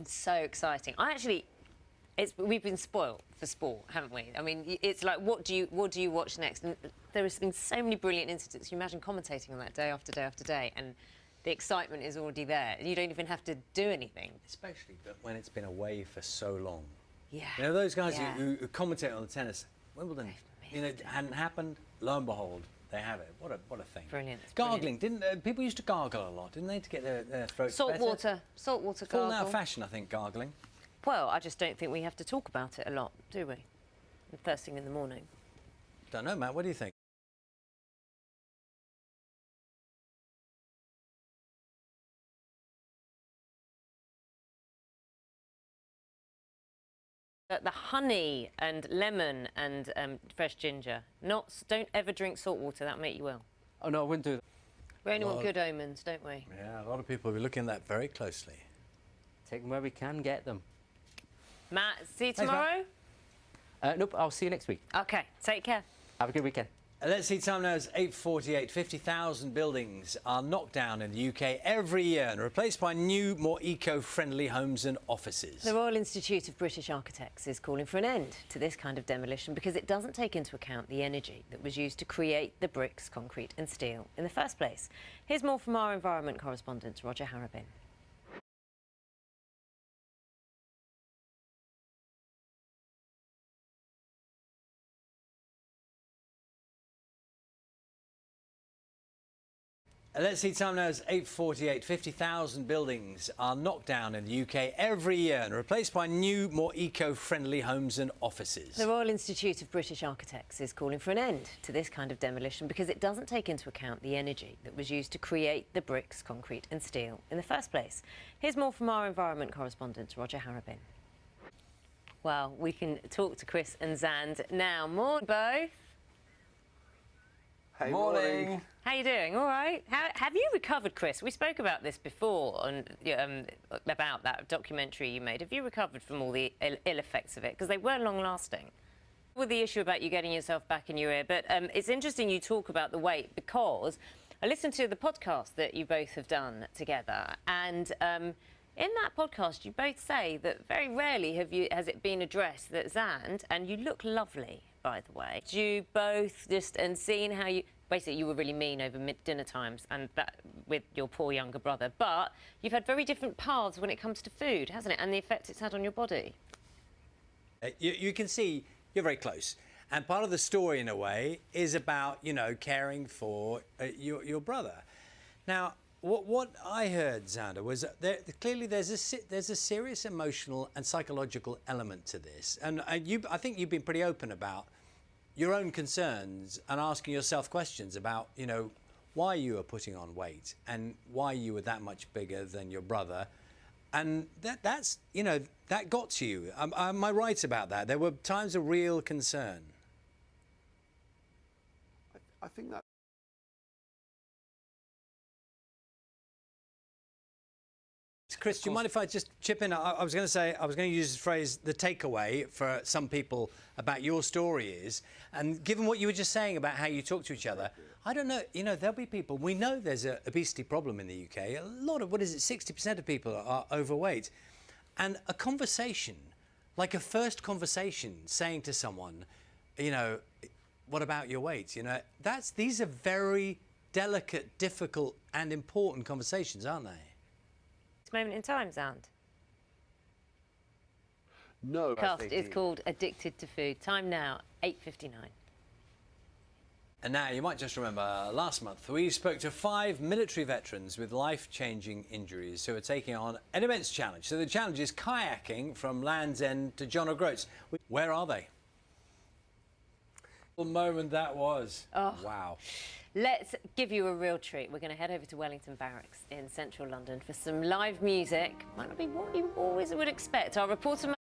been so exciting. We've been spoilt for sport, haven't we? I mean, it's like, what do you watch next? And there has been so many brilliant incidents. You imagine commentating on that day after day after day, and the excitement is already there. You don't even have to do anything. Especially when it's been away for so long. Yeah. You know, those guys who commentate on the tennis, Wimbledon, you know, it hadn't happened. Lo and behold, they have it. What a thing. Brilliant. Gargling, didn't people used to gargle a lot, didn't they, to get their throats Salt better? water gargle. Fallen out of fashion, I think, gargling. Well, I just don't think we have to talk about it a lot, do we? The first thing in the morning. Don't know, Matt. What do you think? The honey and lemon and fresh ginger. Don't ever drink salt water. That'll make you ill. Oh no, I wouldn't do that. We only want good omens, don't we? Yeah, a lot of people will be looking at that very closely. Take them where we can get them. Matt, see you tomorrow? Nope, I'll see you next week. OK, take care. Have a good weekend. Let's see, time now is 8:48. 50,000 buildings are knocked down in the UK every year and replaced by new, more eco-friendly homes and offices. The Royal Institute of British Architects is calling for an end to this kind of demolition because it doesn't take into account the energy that was used to create the bricks, concrete and steel in the first place. Here's more from our environment correspondent, Roger Harrabin. Let's see, time now is 8:48. 50,000 buildings are knocked down in the UK every year and replaced by new, more eco-friendly homes and offices. The Royal Institute of British Architects is calling for an end to this kind of demolition because it doesn't take into account the energy that was used to create the bricks, concrete and steel in the first place. Here's more from our environment correspondent, Roger Harrabin. Well, we can talk to Chris and Zand now. Morning, both. Hey, morning. How you doing? All right. Have you recovered, Chris? We spoke about this before, about that documentary you made. Have you recovered from all the ill effects of it? Because they were long-lasting. With the issue about you getting yourself back in your ear, but it's interesting you talk about the weight because I listened to the podcast that you both have done together, and in that podcast you both say that very rarely has it been addressed that Zand, and you look lovely, by the way. You both and seeing how basically you were really mean over dinner times and that with your poor younger brother, but you've had very different paths when it comes to food, hasn't it, and the effect it's had on your body. You can see you're very close, and part of the story in a way is about, you know, caring for your brother. Now, what I heard, Xander, was clearly there's a serious emotional and psychological element to this, and I think you've been pretty open about your own concerns and asking yourself questions about, you know, why you were putting on weight and why you were that much bigger than your brother, and that's you know, that got to you. Am I right about that? There were times of real concern. I think that. Chris, do you mind if I just chip in? I was going to use the phrase, the takeaway for some people about your story is, and given what you were just saying about how you talk to each other, I don't know, you know, there'll be people, we know there's an obesity problem in the UK. A lot of, 60% of people are overweight. And a conversation, like a first conversation, saying to someone, you know, what about your weight? You know, these are very delicate, difficult and important conversations, aren't they? Moment in time, Zand. No. Cast is called Addicted to Food. Time now, 8:59. And now you might just remember last month we spoke to 5 military veterans with life-changing injuries who are taking on an immense challenge. So the challenge is kayaking from Land's End to John O'Groats. Where are they? The moment that was. Oh. Wow. Let's give you a real treat. We're going to head over to Wellington Barracks in central London for some live music. Might not be what you always would expect. Our reporter